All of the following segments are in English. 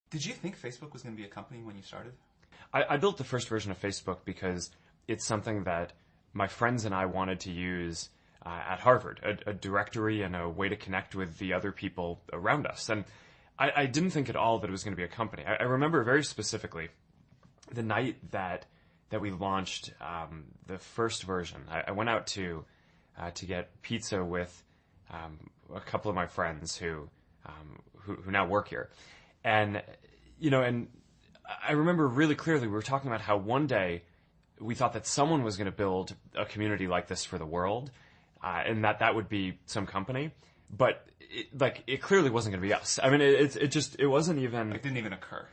Did you think Facebook was going to be a company when you started? I built the first version of Facebook because it's something that my friends and I wanted to use at Harvard, a directory and a way to connect with the other people around us. And I didn't think at all that it was going to be a company. I remember very specifically the night that we launched the first version. I went out to get pizza with a couple of my friends who now work here, and I remember really clearly we were talking about how one day we thought that someone was going to build a community like this for the world, and that would be some company. But it clearly wasn't going to be us. I mean, it wasn't even. It didn't even occur.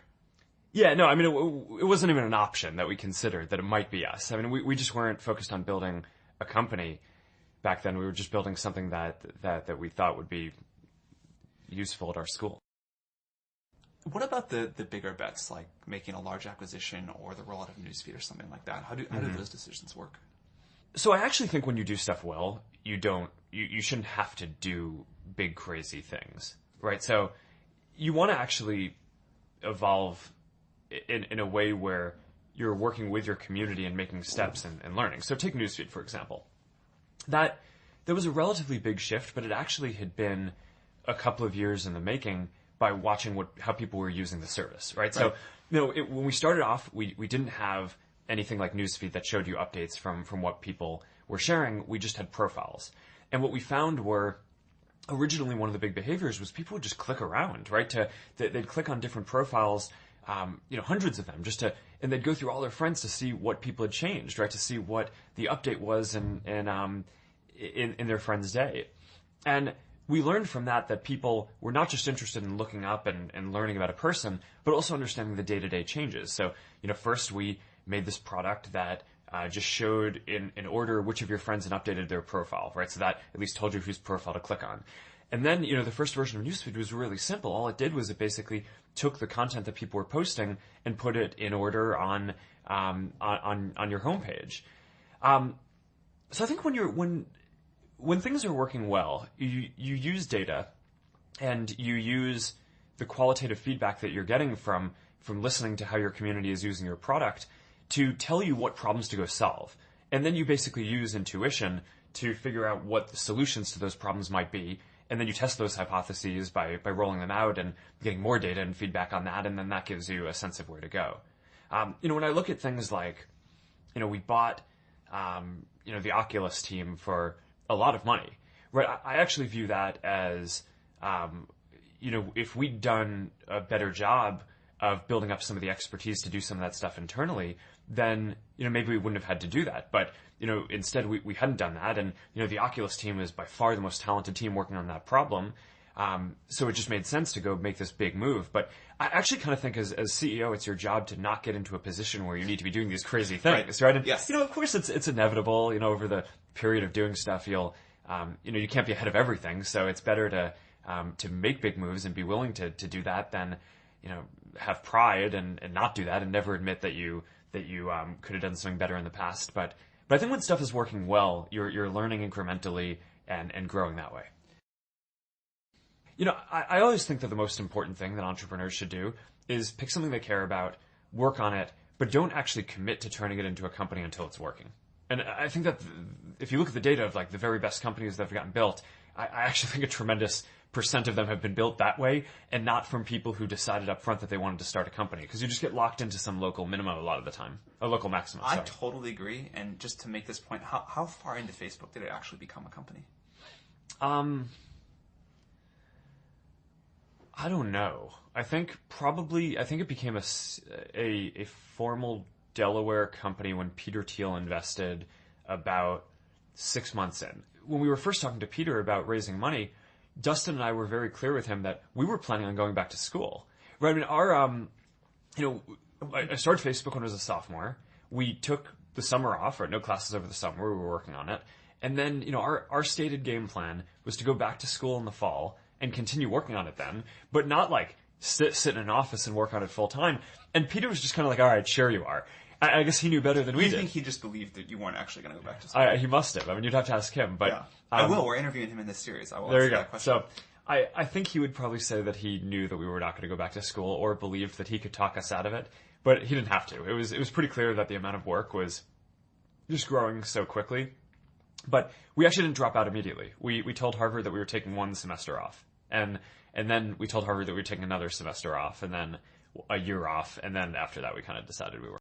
Yeah, no, I mean, it wasn't even an option that we considered that it might be us. I mean, we just weren't focused on building a company back then. We were just building something that we thought would be useful at our school. What about the bigger bets, like making a large acquisition or the rollout of Newsfeed or something like that? How do those decisions work? So I actually think when you do stuff well, you shouldn't have to do big crazy things, right? So you want to actually evolve in a way where you're working with your community and making steps and learning. So take Newsfeed, for example. That was a relatively big shift, but it actually had been a couple of years in the making by watching how people were using the service, right? So, when we started off, we didn't have anything like Newsfeed that showed you updates from what people were sharing. We just had profiles. And what we found were, originally one of the big behaviors was people would just click around, right? They'd click on different profiles, hundreds of them, and they'd go through all their friends to see what people had changed, right? To see what the update was in their friend's day. And we learned from that people were not just interested in looking up and learning about a person, but also understanding the day-to-day changes. So, first we made this product that just showed in order which of your friends had updated their profile, right? So that at least told you whose profile to click on. And then, the first version of Newsfeed was really simple. All it did was it basically took the content that people were posting and put it in order on your homepage. So I think when things are working well, you use data and you use the qualitative feedback that you're getting from listening to how your community is using your product to tell you what problems to go solve. And then you basically use intuition to figure out what the solutions to those problems might be. And then you test those hypotheses by rolling them out and getting more data and feedback on that. And then that gives you a sense of where to go. When I look at things like, we bought, the Oculus team for a lot of money, right? I actually view that as, if we'd done a better job of building up some of the expertise to do some of that stuff internally, then, maybe we wouldn't have had to do that. But, instead we hadn't done that. And, the Oculus team is by far the most talented team working on that problem. So it just made sense to go make this big move. But I actually kind of think as CEO, it's your job to not get into a position where you need to be doing these crazy things, right? And, yes. Of course it's inevitable, over the period of doing stuff, you can't be ahead of everything. So it's better to make big moves and be willing to do that than, have pride and not do that and never admit that you could have done something better in the past. But I think when stuff is working well, you're learning incrementally and growing that way. I always think that the most important thing that entrepreneurs should do is pick something they care about, work on it, but don't actually commit to turning it into a company until it's working. And I think that if you look at the data of like the very best companies that have gotten built, I actually think a tremendous % of them have been built that way and not from people who decided up front that they wanted to start a company, because you just get locked into some local minimum a lot of the time, a local maximum. I totally agree. And just to make this point, how far into Facebook did it actually become a company? I don't know. I think it became a formal Delaware company when Peter Thiel invested about 6 months in. When we were first talking to Peter about raising money, Dustin and I were very clear with him that we were planning on going back to school. Right? I mean, I started Facebook when I was a sophomore. We took the summer off, right? No classes over the summer. We were working on it. And then, our stated game plan was to go back to school in the fall and continue working on it then, but not like sit in an office and work on it full time. And Peter was just kind of like, all right, sure you are. I guess he knew better than we did. I think he just believed that you weren't actually going to go back to school. He must have. I mean, you'd have to ask him. But yeah. I will. We're interviewing him in this series. I will there answer you go. that question. I think he would probably say that he knew that we were not going to go back to school or believed that he could talk us out of it, but he didn't have to. It was pretty clear that the amount of work was just growing so quickly. But we actually didn't drop out immediately. We told Harvard that we were taking one semester off. And then we told Harvard that we were taking another semester off, and then a year off, and then after that we kind of decided we were